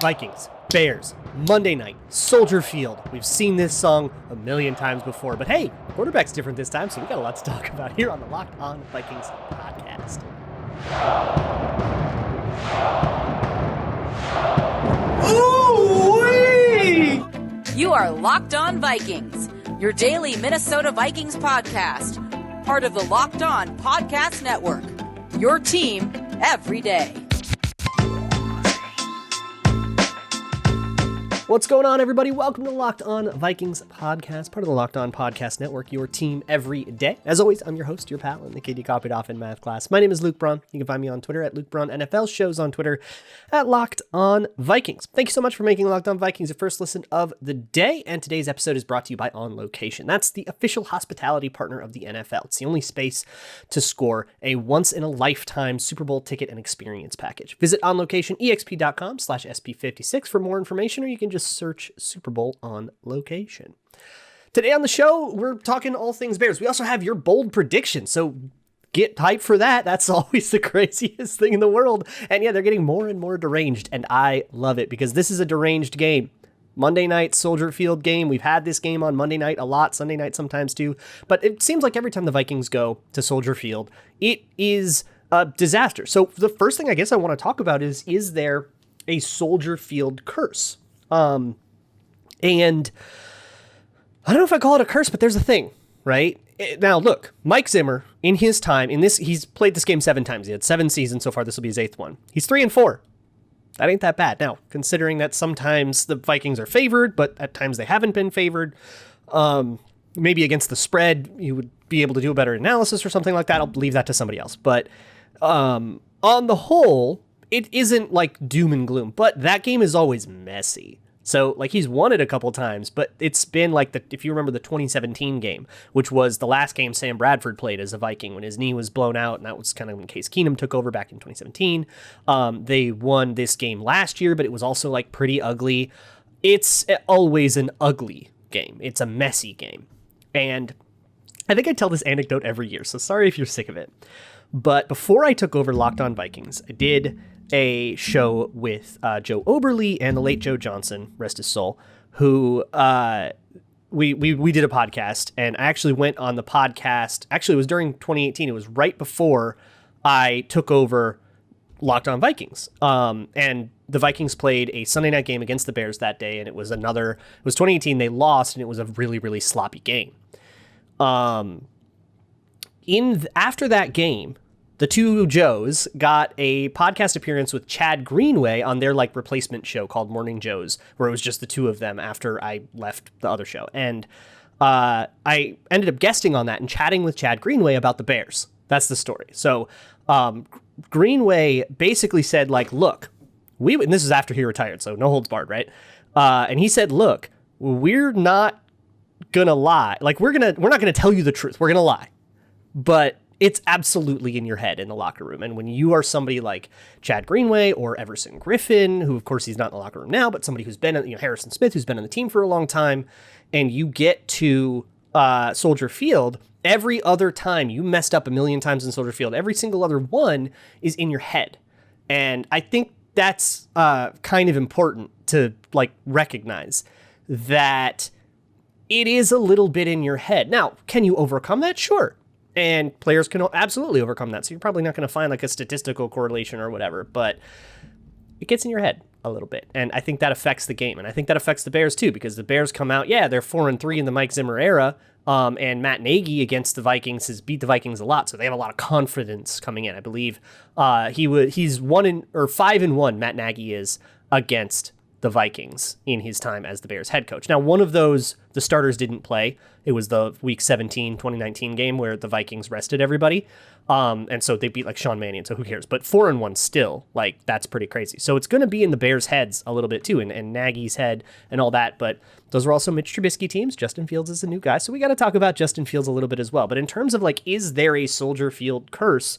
Vikings, Bears, Monday night, Soldier Field. We've seen this song a million times before, but hey, quarterback's different this time, so we got a lot to talk about here on the Locked On Vikings podcast. Ooh-wee! You are Locked On Vikings, your daily Minnesota Vikings podcast, part of the Locked On Podcast Network, your team every day. What's going on, everybody? Welcome to the Locked On Vikings podcast, part of the Locked On Podcast Network, your team every day. As always, I'm your host, your pal, and the kid you copied off in math class. My name is Luke Braun. You can find me on Twitter at Luke Braun NFL, shows on Twitter at Locked On Vikings. Thank you so much for making Locked On Vikings your first listen of the day, and today's episode is brought to you by On Location. That's the official hospitality partner of the NFL. It's the only space to score a once-in-a-lifetime Super Bowl ticket and experience package. Visit onlocationexp.com/SP56 for more information, or you can just search Super Bowl On Location. Today on the show, we're talking all things Bears. We also have your bold prediction, so get hyped for that. That's always the craziest thing in the world. And yeah, they're getting more and more deranged, and I love it because this is a deranged game. Monday night Soldier Field game. We've had this game on Monday night a lot, Sunday night sometimes too, but it seems like every time the Vikings go to Soldier Field, it is a disaster. So the first thing I guess I want to talk about is there a Soldier Field curse? And I don't know if I call it a curse, but there's a thing, right? Now, look, Mike Zimmer, in his time, he's played this game 7 times. He had 7 seasons so far. This will be his 8th one. He's 3-4. That ain't that bad. Now, considering that sometimes the Vikings are favored, but at times they haven't been favored, maybe against the spread, you would be able to do a better analysis or something like that. I'll leave that to somebody else. But on the whole, it isn't like doom and gloom, but that game is always messy. So like he's won it a couple times, but it's been like if you remember the 2017 game, which was the last game Sam Bradford played as a Viking when his knee was blown out. And that was kind of when Case Keenum took over back in 2017. They won this game last year, but it was also like pretty ugly. It's always an ugly game. It's a messy game. And I think I tell this anecdote every year, so sorry if you're sick of it. But before I took over Locked On Vikings, I did a show with Joe Oberle and the late Joe Johnson, rest his soul, who we did a podcast, and I actually went on the podcast. Actually, it was during 2018. It was right before I took over Locked On Vikings. And the Vikings played a Sunday night game against the Bears that day, and it was 2018. They lost, and it was a really, really sloppy game. After that game, the two Joes got a podcast appearance with Chad Greenway on their like replacement show called Morning Joes, where it was just the two of them after I left the other show. And I ended up guesting on that and chatting with Chad Greenway about the Bears. That's the story. So Greenway basically said like, look, and this is after he retired, so no holds barred, right? And he said, look, we're not gonna lie. Like we're not gonna tell you the truth. We're gonna lie. But it's absolutely in your head in the locker room. And when you are somebody like Chad Greenway or Everson Griffin, who of course he's not in the locker room now, but somebody who's been, Harrison Smith, who's been on the team for a long time, and you get to Soldier Field, every other time you messed up a million times in Soldier Field, every single other one is in your head. And I think that's kind of important to like recognize that it is a little bit in your head. Now, can you overcome that? Sure. And players can absolutely overcome that. So you're probably not going to find like a statistical correlation or whatever, but it gets in your head a little bit. And I think that affects the game. And I think that affects the Bears too, because the Bears come out, they're 4-3 in the Mike Zimmer era. And Matt Nagy against the Vikings has beat the Vikings a lot. So they have a lot of confidence coming in. I believe he's 5-1. Matt Nagy is against the Vikings in his time as the Bears head coach. Now, one of those, the starters didn't play. It was the Week 17, 2019 game where the Vikings rested everybody. And so they beat like Sean Mannion, so who cares? But 4-1 still, like that's pretty crazy. So it's going to be in the Bears' heads a little bit too, and Nagy's head and all that. But those are also Mitch Trubisky teams. Justin Fields is a new guy, so we got to talk about Justin Fields a little bit as well. But in terms of like, is there a Soldier Field curse?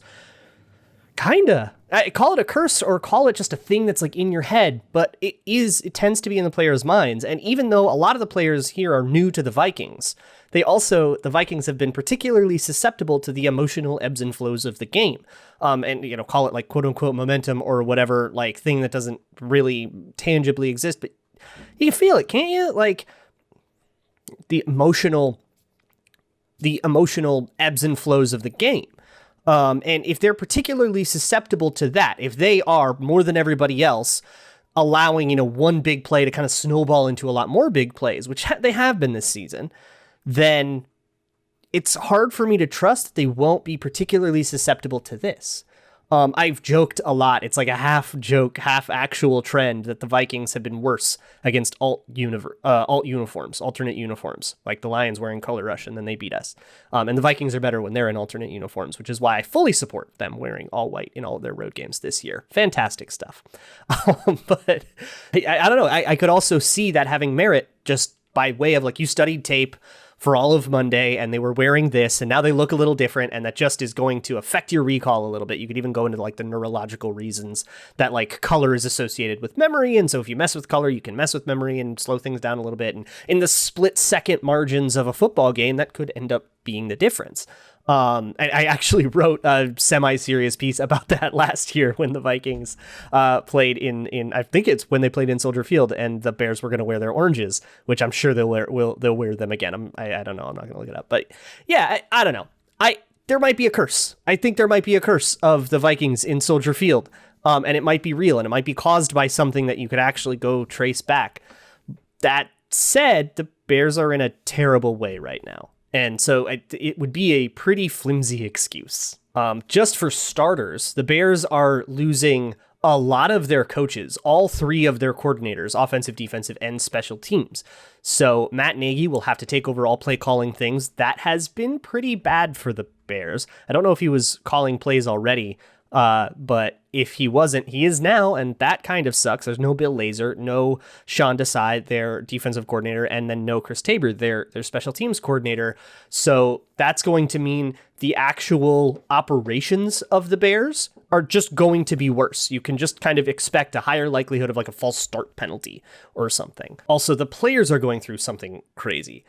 Kinda. I call it a curse or call it just a thing that's like in your head, but it tends to be in the players' minds. And even though a lot of the players here are new to the Vikings, the Vikings have been particularly susceptible to the emotional ebbs and flows of the game. And, call it like quote unquote momentum or whatever, like thing that doesn't really tangibly exist, but you can feel it, can't you? Like the emotional ebbs and flows of the game. And if they're particularly susceptible to that, if they are more than everybody else allowing, one big play to kind of snowball into a lot more big plays, which they have been this season, then it's hard for me to trust that they won't be particularly susceptible to this. I've joked a lot. It's like a half joke, half actual trend that the Vikings have been worse against alternate uniforms, like the Lions wearing color rush and then they beat us. And the Vikings are better when they're in alternate uniforms, which is why I fully support them wearing all white in all of their road games this year. Fantastic stuff. But I don't know. I could also see that having merit just by way of like you studied tape for all of Monday and they were wearing this and now they look a little different and that just is going to affect your recall a little bit. You could even go into like the neurological reasons that like color is associated with memory. And so if you mess with color, you can mess with memory and slow things down a little bit. And in the split second margins of a football game, that could end up being the difference. I actually wrote a semi-serious piece about that last year when the Vikings played in I think it's when they played in Soldier Field and the Bears were going to wear their oranges, which I'm sure they'll wear them again. I don't know. I'm not going to look it up, but yeah, I don't know. There might be a curse. I think there might be a curse of the Vikings in Soldier Field, and it might be real and it might be caused by something that you could actually go trace back. That said, the Bears are in a terrible way right now. And so it would be a pretty flimsy excuse. Just for starters, the Bears are losing a lot of their coaches, all three of their coordinators, offensive, defensive, and special teams. So Matt Nagy will have to take over all play calling things. That has been pretty bad for the Bears. I don't know if he was calling plays already, but if he wasn't, he is now, and that kind of sucks. There's no Bill Lazor, no Sean Desai, their defensive coordinator, and then no Chris Tabor, their special teams coordinator. So that's going to mean the actual operations of the Bears are just going to be worse. You can just kind of expect a higher likelihood of like a false start penalty or something. Also, the players are going through something crazy.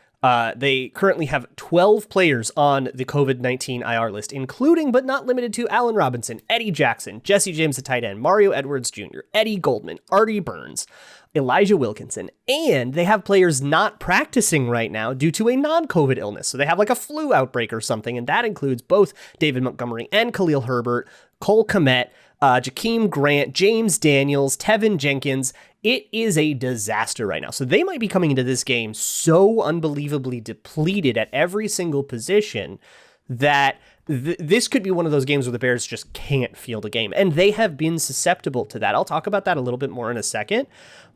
They currently have 12 players on the COVID-19 IR list, including but not limited to Allen Robinson, Eddie Jackson, Jesse James, the tight end, Mario Edwards Jr., Eddie Goldman, Artie Burns, Elijah Wilkinson, and they have players not practicing right now due to a non-COVID illness. So they have like a flu outbreak or something, and that includes both David Montgomery and Khalil Herbert, Cole Kmet, Jakeem Grant, James Daniels, Tevin Jenkins. It is a disaster right now. So they might be coming into this game so unbelievably depleted at every single position that this could be one of those games where the Bears just can't field a game. And they have been susceptible to that. I'll talk about that a little bit more in a second.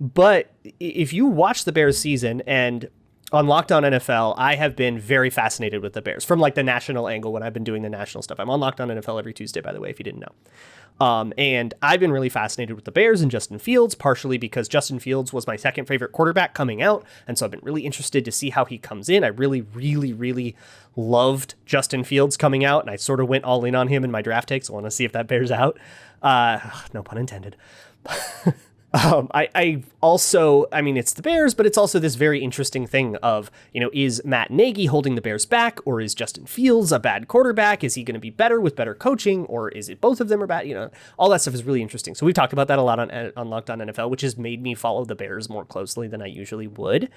But if you watch the Bears season, and on Locked On NFL, I have been very fascinated with the Bears from like the national angle when I've been doing the national stuff. I'm on Locked On NFL every Tuesday, by the way, if you didn't know. And I've been really fascinated with the Bears and Justin Fields, partially because Justin Fields was my second favorite quarterback coming out. And so I've been really interested to see how he comes in. I really, really, really loved Justin Fields coming out, and I sort of went all in on him in my draft takes. I want to see if that bears out. No pun intended. I also, it's the Bears, but it's also this very interesting thing of, is Matt Nagy holding the Bears back, or is Justin Fields a bad quarterback? Is he going to be better with better coaching, or is it both of them are bad? All that stuff is really interesting. So we've talked about that a lot on Locked On NFL, which has made me follow the Bears more closely than I usually would.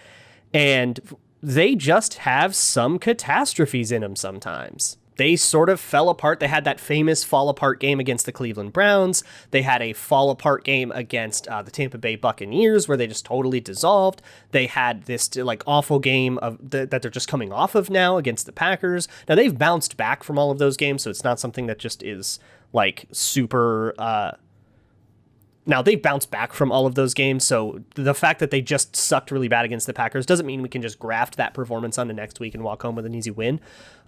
And they just have some catastrophes in them sometimes. They sort of fell apart. They had that famous fall apart game against the Cleveland Browns. They had a fall apart game against the Tampa Bay Buccaneers where they just totally dissolved. They had this like awful game that they're just coming off of now against the Packers. Now they've bounced back from all of those games, so it's not something that just is like super. Now they've bounced back from all of those games, so the fact that they just sucked really bad against the Packers doesn't mean we can just graft that performance onto next week and walk home with an easy win.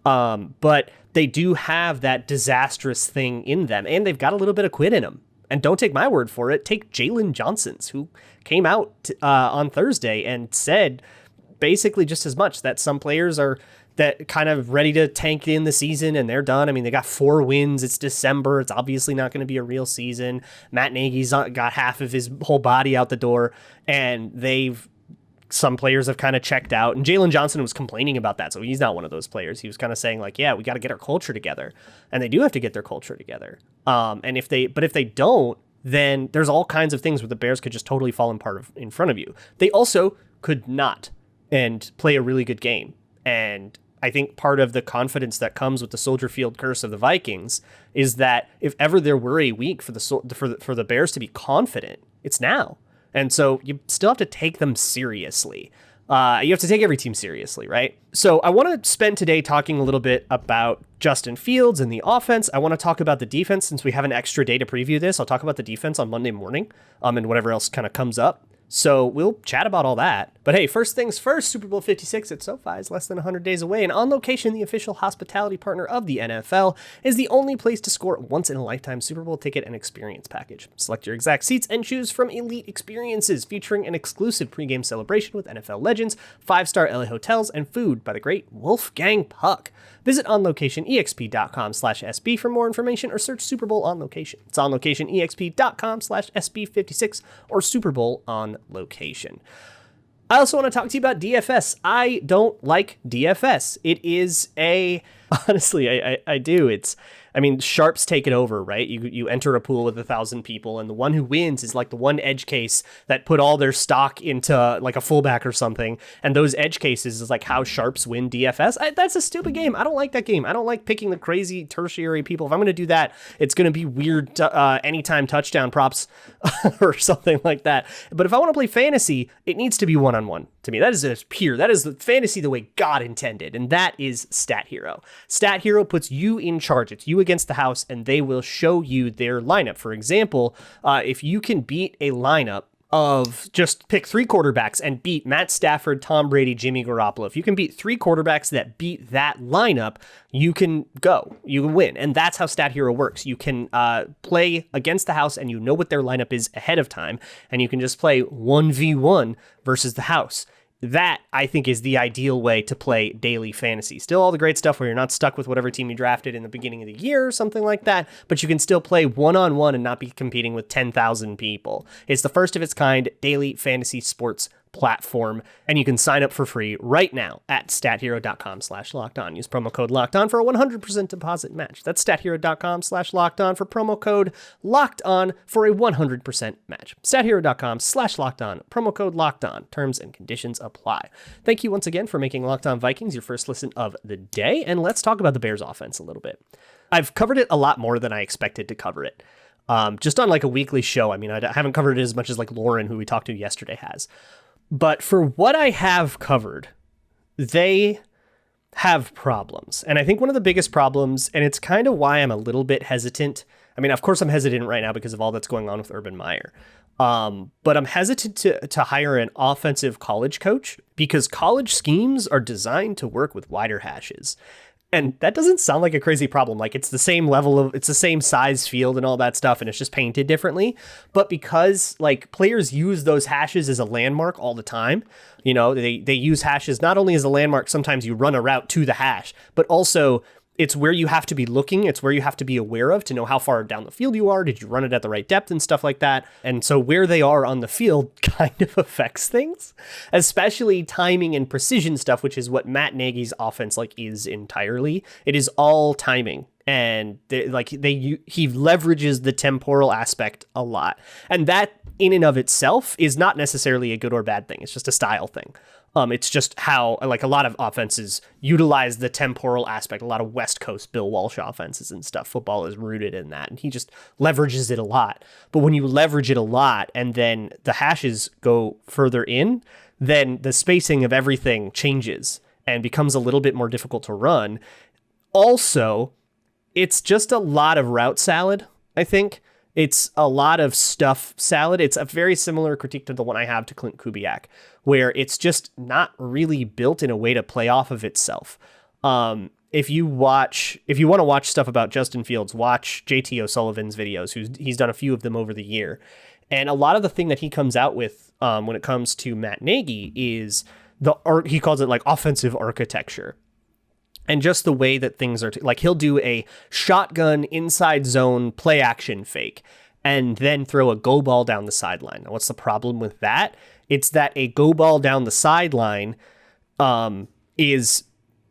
But they do have that disastrous thing in them, and they've got a little bit of quit in them. And don't take my word for it. Take Jalen Johnson's, who came out on Thursday and said basically just as much that some players are that kind of ready to tank in the season and they're done. I mean, they got 4 wins. It's December. It's obviously not going to be a real season. Matt Nagy's got half of his whole body out the door, and some players have kind of checked out. And Jalen Johnson was complaining about that. So he's not one of those players. He was kind of saying like, yeah, we got to get our culture together, and they do have to get their culture together. And if they don't, then there's all kinds of things where the Bears could just totally fall apart in front of you. They also could not and play a really good game. And I think part of the confidence that comes with the Soldier Field curse of the Vikings is that if ever there were a week for the Bears to be confident, it's now. And so you still have to take them seriously. You have to take every team seriously, right? So I want to spend today talking a little bit about Justin Fields and the offense. I want to talk about the defense since we have an extra day to preview this. I'll talk about the defense on Monday morning, and whatever else kind of comes up. So we'll chat about all that. But hey, first things first, Super Bowl 56 at SoFi is less than 100 days away. And On Location, the official hospitality partner of the NFL, is the only place to score a once-in-a-lifetime Super Bowl ticket and experience package. Select your exact seats and choose from elite experiences featuring an exclusive pregame celebration with NFL legends, 5-star LA hotels, and food by the great Wolfgang Puck. Visit onlocationexp.com/SB for more information or search Super Bowl On Location. It's onlocationexp.com/SB56 or Super Bowl On Location. I also want to talk to you about DFS. I don't like DFS. It is honestly, I do. Sharps take it over, right? You enter a pool with 1,000 people, and the one who wins is like the one edge case that put all their stock into like a fullback or something. And those edge cases is like how sharps win DFS. That's a stupid game. I don't like that game. I don't like picking the crazy tertiary people. If I'm going to do that, it's going to be weird anytime touchdown props or something like that. But if I want to play fantasy, it needs to be one-on-one. To me, that is just pure. That is the fantasy the way God intended, and that is Stat Hero. Stat Hero puts you in charge. It's you against the house, and they will show you their lineup. For example, if you can beat a lineup of just pick 3 quarterbacks and beat Matt Stafford, Tom Brady, Jimmy Garoppolo. If you can beat 3 quarterbacks that beat that lineup, you can win. And that's how Stat Hero works. You can play against the house and you know what their lineup is ahead of time. And you can just play 1v1 versus the house. That, I think, is the ideal way to play daily fantasy. Still all the great stuff where you're not stuck with whatever team you drafted in the beginning of the year or something like that, but you can still play one-on-one and not be competing with 10,000 people. It's the first of its kind daily fantasy sports platform, and you can sign up for free right now at stathero.com/lockedon. Use promo code LOCKEDON for a 100% deposit match. That's stathero.com/lockedon for promo code LOCKEDON for a 100% match. stathero.com/lockedon, promo code LOCKEDON. Terms and conditions apply. Thank you once again for making Locked On Vikings your first listen of the day, and let's talk about the Bears offense a little bit. I've covered it a lot more than I expected to cover it. Just on like a weekly show. I mean, I haven't covered it as much as like Lauren, who we talked to yesterday, has. But for what I have covered, they have problems. And I think one of the biggest problems, and it's kind of why I'm a little bit hesitant. I mean, of course, I'm hesitant right now because of all that's going on with Urban Meyer. But I'm hesitant to hire an offensive college coach because college schemes are designed to work with wider hashes. And that doesn't sound like a crazy problem. Like it's the same it's the same size field and all that stuff, and it's just painted differently. But because like players use those hashes as a landmark all the time, you know, they use hashes not only as a landmark, sometimes you run a route to the hash, but also it's where you have to be looking. It's where you have to be aware of to know how far down the field you are. Did you run it at the right depth and stuff like that? And so where they are on the field kind of affects things, especially timing and precision stuff, which is what Matt Nagy's offense like is entirely. It is all timing. And he leverages the temporal aspect a lot. And that in and of itself is not necessarily a good or bad thing. It's just a style thing. It's just how like a lot of offenses utilize the temporal aspect. A lot of West Coast Bill Walsh offenses and stuff. Football is rooted in that. And he just leverages it a lot. But when you leverage it a lot and then the hashes go further in, then the spacing of everything changes and becomes a little bit more difficult to run. Also, it's just a lot of route salad, I think. It's a lot of stuff salad. It's a very similar critique to the one I have to Clint Kubiak, where it's just not really built in a way to play off of itself. If you want to watch stuff about Justin Fields, watch JT O'Sullivan's videos. He's done a few of them over the year. And a lot of the thing that he comes out with when it comes to Matt Nagy is he calls it like offensive architecture. And just the way that things are, like he'll do a shotgun inside zone play action fake and then throw a go ball down the sideline. Now, what's the problem with that? It's that a go ball down the sideline is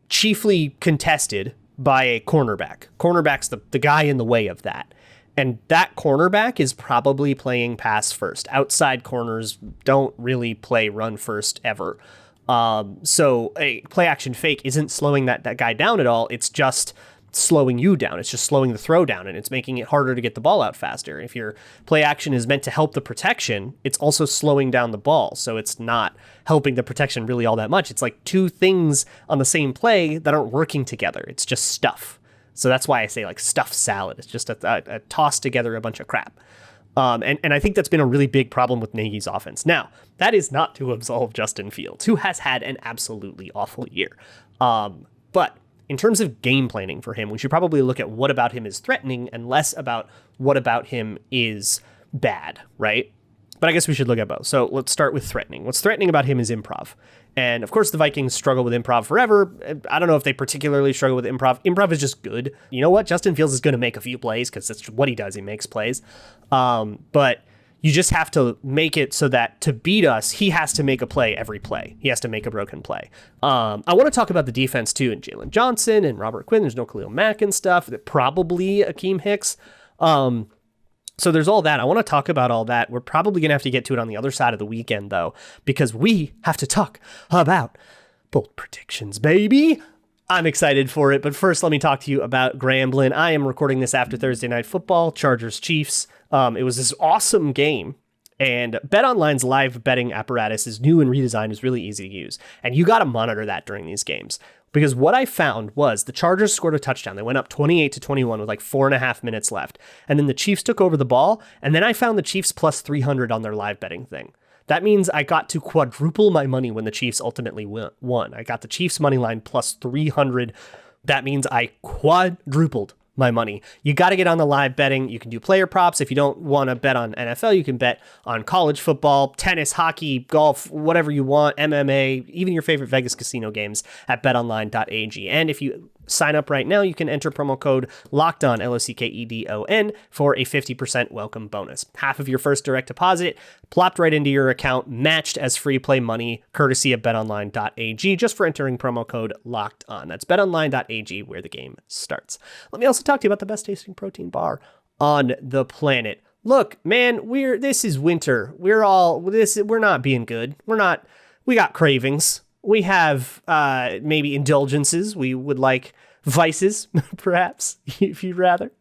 chiefly contested by a cornerback. Cornerback's the guy in the way of that. And that cornerback is probably playing pass first. Outside corners don't really play run first ever. So a play action fake isn't slowing that guy down at all. It's just slowing you down. It's just slowing the throw down, and it's making it harder to get the ball out faster. If your play action is meant to help the protection, it's also slowing down the ball. So it's not helping the protection really all that much. It's like two things on the same play that aren't working together. It's just stuff. So that's why I say like stuffed salad. It's just a toss together a bunch of crap. And I think that's been a really big problem with Nagy's offense. Now, that is not to absolve Justin Fields, who has had an absolutely awful year. But in terms of game planning for him, we should probably look at what about him is threatening and less about what about him is bad, right? But I guess we should look at both. So let's start with threatening. What's threatening about him is improv. And of course, the Vikings struggle with improv forever. I don't know if they particularly struggle with improv. Improv is just good. You know what? Justin Fields is going to make a few plays because that's what he does. He makes plays. But you just have to make it so that to beat us, he has to make a play every play. He has to make a broken play. I want to talk about the defense too, and Jalen Johnson and Robert Quinn. There's no Khalil Mack and stuff. Probably Akeem Hicks. So there's all that. I want to talk about all that. We're probably going to have to get to it on the other side of the weekend, though, because we have to talk about bold predictions, baby. I'm excited for it. But first, let me talk to you about Grambling. I am recording this after Thursday Night Football, Chargers Chiefs. It was this awesome game. And BetOnline's live betting apparatus is new and redesigned, is really easy to use. And you got to monitor that during these games. Because what I found was the Chargers scored a touchdown. They went up 28-21 with like 4.5 minutes left. And then the Chiefs took over the ball. And then I found the Chiefs plus 300 on their live betting thing. That means I got to quadruple my money when the Chiefs ultimately won. I got the Chiefs money line plus 300. That means I quadrupled my money. You got to get on the live betting. You can do player props. If you don't want to bet on NFL, you can bet on college football, tennis, hockey, golf, whatever you want, MMA, even your favorite Vegas casino games at betonline.ag. And if you sign up right now, you can enter promo code LOCKEDON, LOCKEDON, for a 50% welcome bonus. Half of your first direct deposit plopped right into your account, matched as free play money, courtesy of betonline.ag, just for entering promo code LOCKEDON. That's betonline.ag, where the game starts. Let me also talk to you about the best tasting protein bar on the planet. Look, man, this is winter. We're not being good. We got cravings. We have maybe indulgences. We would like vices, perhaps, if you'd rather.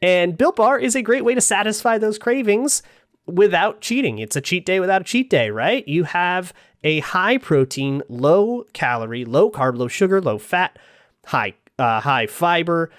And Built Bar is a great way to satisfy those cravings without cheating. It's a cheat day without a cheat day, right? You have a high protein, low calorie, low carb, low sugar, low fat, high fiber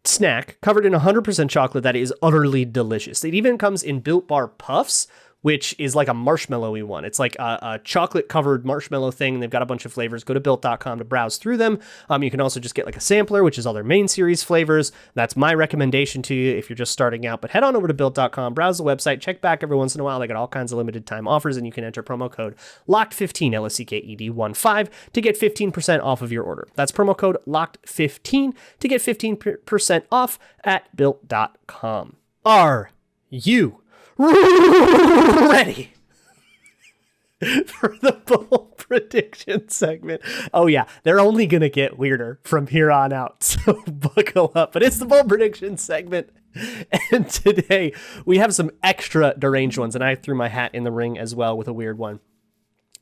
snack covered in 100% chocolate that is utterly delicious. It even comes in Built Bar Puffs, which is like a marshmallowy one. It's like a chocolate-covered marshmallow thing. They've got a bunch of flavors. Go to Built.com to browse through them. You can also just get like a sampler, which is all their main series flavors. That's my recommendation to you if you're just starting out. But head on over to Built.com, browse the website, check back every once in a while. They got all kinds of limited time offers, and you can enter promo code LOCKED15, LOCKED15, to get 15% off of your order. That's promo code LOCKED15 to get 15% off at Built.com. Are you ready for the bold prediction segment? Oh yeah, they're only gonna get weirder from here on out, so buckle up. But it's the bold prediction segment, and today we have some extra deranged ones, and I threw my hat in the ring as well with a weird one.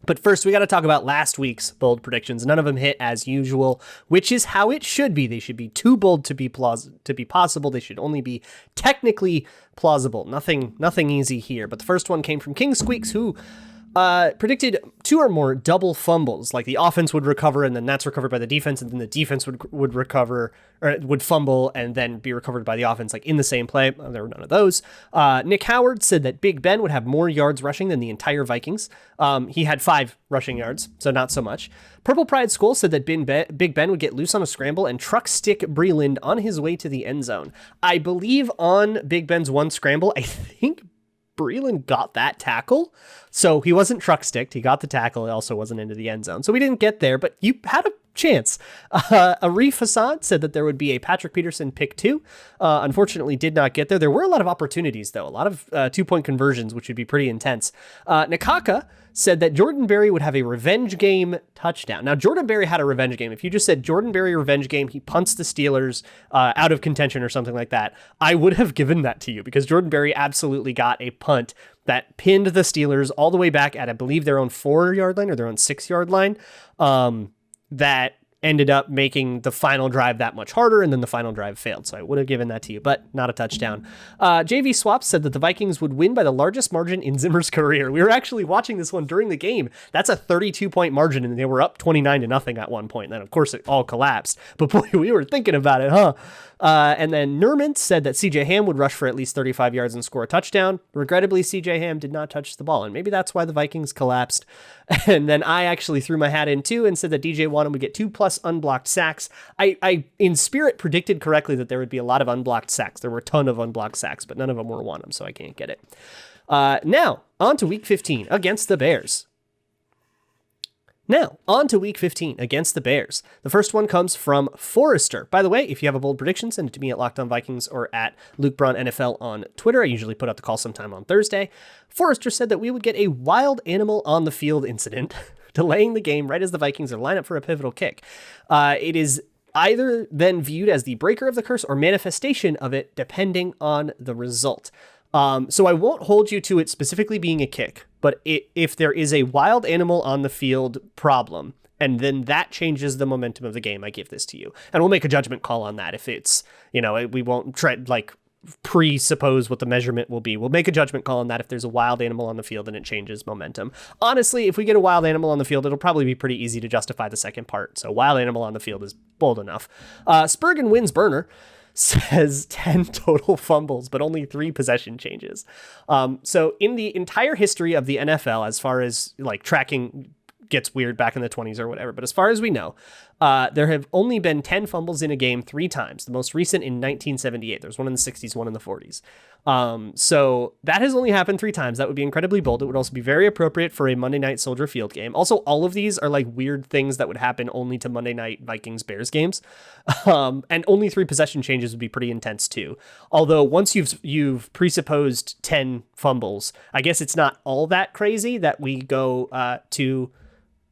But first, we got to talk about last week's bold predictions. None of them hit as usual, which is how it should be. They should be too bold to be possible. They should only be technically plausible. Nothing easy here. But the first one came from King Squeaks, who predicted 2 or more double fumbles, like the offense would recover and then that's recovered by the defense, and then the defense would recover or would fumble and then be recovered by the offense, like in the same play. There were none of those. Nick Howard said that Big Ben would have more yards rushing than the entire Vikings. He had 5 rushing yards, so not so much. Purple Pride Skull said that Big Ben would get loose on a scramble and truck stick Breland on his way to the end zone. I believe on Big Ben's one scramble, I think Breland got that tackle. So he wasn't truck sticked. He got the tackle. It also wasn't into the end zone. So we didn't get there, but you had a chance. Arif Hassan said that there would be a Patrick Peterson pick 2. Unfortunately, did not get there. There were a lot of opportunities, though. A lot of 2-point conversions, which would be pretty intense. Nakaka said that Jordan Berry would have a revenge game touchdown. Now, Jordan Berry had a revenge game. If you just said Jordan Berry revenge game, he punts the Steelers out of contention or something like that, I would have given that to you because Jordan Berry absolutely got a punt that pinned the Steelers all the way back at, I believe, their own 4-yard line or their own 6-yard line. That ended up making the final drive that much harder, and then the final drive failed. So I would have given that to you, but not a touchdown. JV Swap said that the Vikings would win by the largest margin in Zimmer's career. We were actually watching this one during the game. That's a 32-point margin, and they were up 29-0 at one point. And then, of course, it all collapsed. But boy, we were thinking about it, huh? And then Nermant said that CJ Ham would rush for at least 35 yards and score a touchdown. Regrettably, CJ Ham did not touch the ball, and maybe that's why the Vikings collapsed. And then I actually threw my hat in too and said that DJ Wonnum would get 2+ unblocked sacks. I in spirit predicted correctly that there would be a lot of unblocked sacks. There were a ton of unblocked sacks, but none of them were Wonnum, so I can't get it. Now, on to week 15 against the Bears. Now, on to week 15 against the Bears. The first one comes from Forrester. By the way, if you have a bold prediction, send it to me at Locked On Vikings or at Luke Braun NFL on Twitter. I usually put out the call sometime on Thursday. Forrester said that we would get a wild animal on the field incident, delaying the game right as the Vikings are lined up for a pivotal kick. It is either then viewed as the breaker of the curse or manifestation of it, depending on the result. So I won't hold you to it specifically being a kick, but if there is a wild animal on the field problem, and then that changes the momentum of the game, I give this to you. And we'll make a judgment call on that. If it's, we won't try presuppose what the measurement will be. We'll make a judgment call on that if there's a wild animal on the field and it changes momentum. Honestly, if we get a wild animal on the field, it'll probably be pretty easy to justify the second part. So wild animal on the field is bold enough. Spurgeon wins burner says 10 total fumbles, but only 3 possession changes. So in the entire history of the NFL, as far as tracking gets weird back in the 20s or whatever, but as far as we know, there have only been 10 fumbles in a game 3 times. The most recent in 1978. There's one in the 60s, one in the 40s. So that has only happened 3 times. That would be incredibly bold. It would also be very appropriate for a Monday Night Soldier Field game. Also, all of these are weird things that would happen only to Monday Night Vikings-Bears games. And only 3 possession changes would be pretty intense too. Although once you've presupposed 10 fumbles, I guess it's not all that crazy that we go to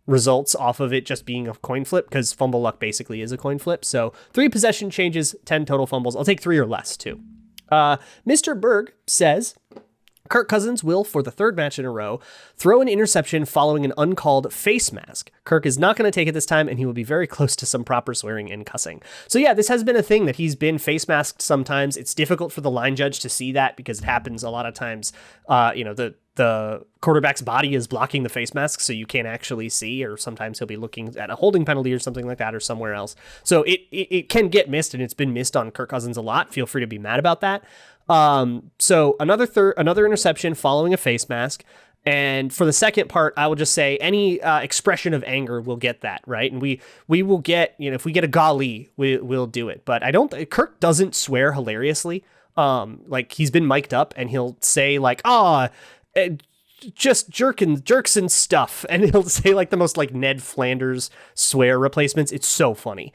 results off of it just being a coin flip, because fumble luck basically is a coin flip. So 3 possession changes, 10 total fumbles. I'll take 3 or less too. Mr. Berg says Kirk Cousins will, for the 3rd match in a row, throw an interception following an uncalled face mask. Kirk is not going to take it this time, and he will be very close to some proper swearing and cussing. So yeah, this has been a thing that he's been face masked sometimes. It's difficult for the line judge to see that because it happens a lot of times. The quarterback's body is blocking the face mask, so you can't actually see, or sometimes he'll be looking at a holding penalty or something like that or somewhere else. So it can get missed, and it's been missed on Kirk Cousins a lot. Feel free to be mad about that. So another interception following a face mask. And for the second part, I will just say any expression of anger will get that, right? And we will get, if we get a golly, we'll do it. But Kirk doesn't swear hilariously. He's been mic'd up and he'll say just jerks and stuff. And he'll say the most Ned Flanders swear replacements. It's so funny.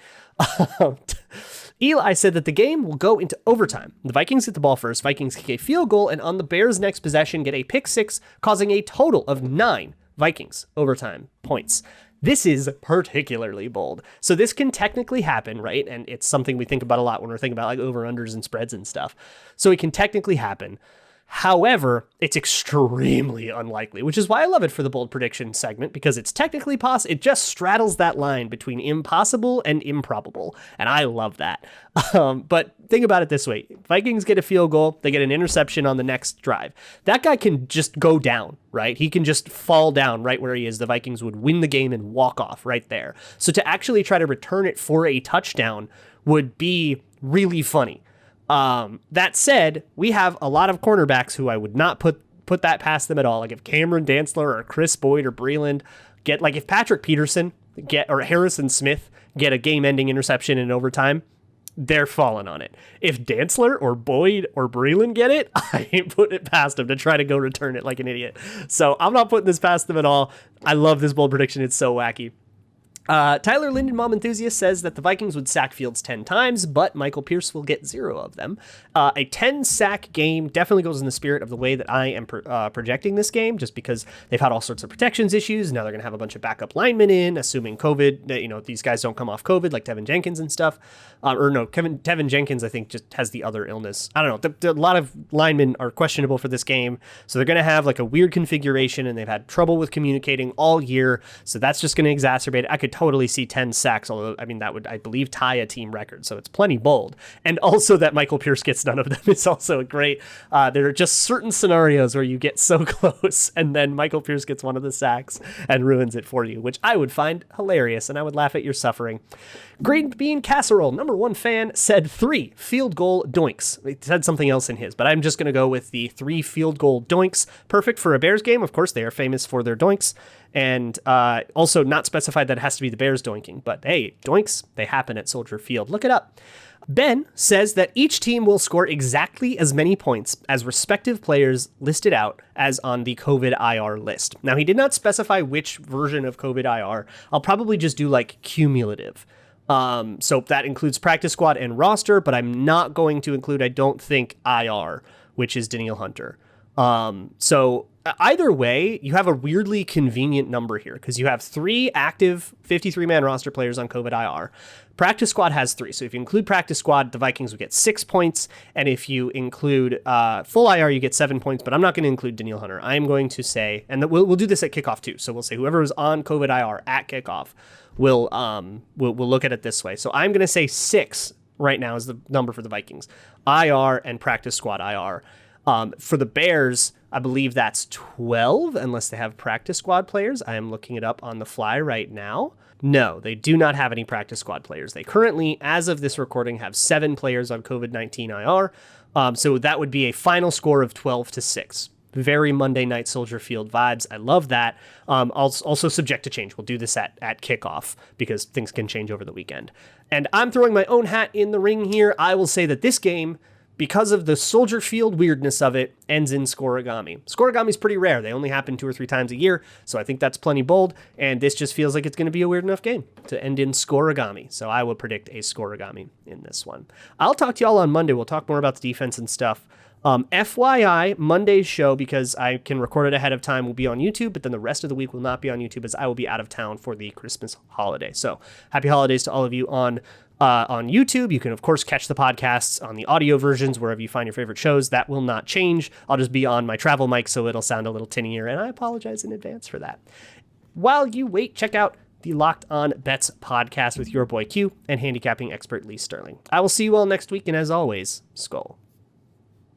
Eli said that the game will go into overtime. The Vikings get the ball first. Vikings kick a field goal, and on the Bears' next possession, get a pick 6, causing a total of 9 Vikings overtime points. This is particularly bold. So this can technically happen, right? And it's something we think about a lot when we're thinking about over-unders and spreads and stuff. So it can technically happen. However, it's extremely unlikely, which is why I love it for the bold prediction segment, because it's technically possible. It just straddles that line between impossible and improbable, and I love that. But think about it this way. Vikings get a field goal. They get an interception on the next drive. That guy can just go down, right? He can just fall down right where he is. The Vikings would win the game and walk off right there. So to actually try to return it for a touchdown would be really funny. That said, we have a lot of cornerbacks who I would not put that past them at all. If Cameron Dantzler or Chris Boyd or Breland get, if Patrick Peterson or Harrison Smith get a game-ending interception in overtime, they're falling on it. If Dantzler or Boyd or Breland get it, I ain't putting it past them to try to go return it like an idiot. So I'm not putting this past them at all. I love this bold prediction. It's so wacky. Tyler Lindenbaum Enthusiast says that the Vikings would sack Fields 10 times, but Michael Pierce will get 0 of them. A 10-sack game definitely goes in the spirit of the way that I am projecting this game, just because they've had all sorts of protections issues. Now they're going to have a bunch of backup linemen in, assuming COVID, these guys don't come off COVID like Tevin Jenkins and stuff. Tevin Jenkins, I think, just has the other illness. I don't know. A lot of linemen are questionable for this game, so they're going to have like a weird configuration, and they've had trouble with communicating all year, so that's just going to exacerbate it. I could totally see 10 sacks, although, I mean, that would, I believe, tie a team record, so it's plenty bold. And also that Michael Pierce gets none of them is also a great, there are just certain scenarios where you get so close, and then Michael Pierce gets one of the sacks and ruins it for you, which I would find hilarious, and I would laugh at your suffering. Green Bean Casserole, number 1 fan, said 3 field goal doinks. He said something else in his, but I'm just going to go with the 3 field goal doinks. Perfect for a Bears game. Of course, they are famous for their doinks. And also not specified that it has to be the Bears doinking. But hey, doinks, they happen at Soldier Field. Look it up. Ben says that each team will score exactly as many points as respective players listed out as on the COVID IR list. Now, he did not specify which version of COVID IR. I'll probably just do like cumulative. So that includes practice squad and roster, but I'm not going to include, I don't think, IR, which is Danielle Hunter. So either way, you have a weirdly convenient number here because you have 3 active 53-man roster players on COVID IR. Practice squad has 3. So if you include practice squad, the Vikings would get 6 points. And if you include full IR, you get 7 points. But I'm not going to include Danielle Hunter. I'm going to say, and we'll do this at kickoff too. So we'll say whoever is on COVID IR at kickoff we'll look at it this way. So I'm going to say 6 right now is the number for the Vikings. IR and practice squad IR. For the Bears, I believe that's 12, unless they have practice squad players. I am looking it up on the fly right now. No, they do not have any practice squad players. They currently, as of this recording, have 7 players on COVID-19 IR. So that would be a final score of 12-6. Very Monday Night Soldier Field vibes. I love that. Also subject to change. We'll do this at kickoff because things can change over the weekend. And I'm throwing my own hat in the ring here. I will say that this game, because of the Soldier Field weirdness of it, ends in scorigami. Scorigami is pretty rare. They only happen 2 or 3 times a year, so I think that's plenty bold, and this just feels like it's going to be a weird enough game to end in scorigami. So I will predict a scorigami in this one. I'll talk to y'all on Monday. We'll talk more about the defense and stuff. FYI, Monday's show, because I can record it ahead of time, will be on YouTube, but then the rest of the week will not be on YouTube as I will be out of town for the Christmas holiday. So happy holidays to all of you on YouTube. You can, of course, catch the podcasts on the audio versions wherever you find your favorite shows. That will not change. I'll just be on my travel mic, so it'll sound a little tinnier, and I apologize in advance for that. While you wait, check out the Locked On Bets podcast with your boy Q and handicapping expert Lee Sterling. I will see you all next week, and as always, Skull.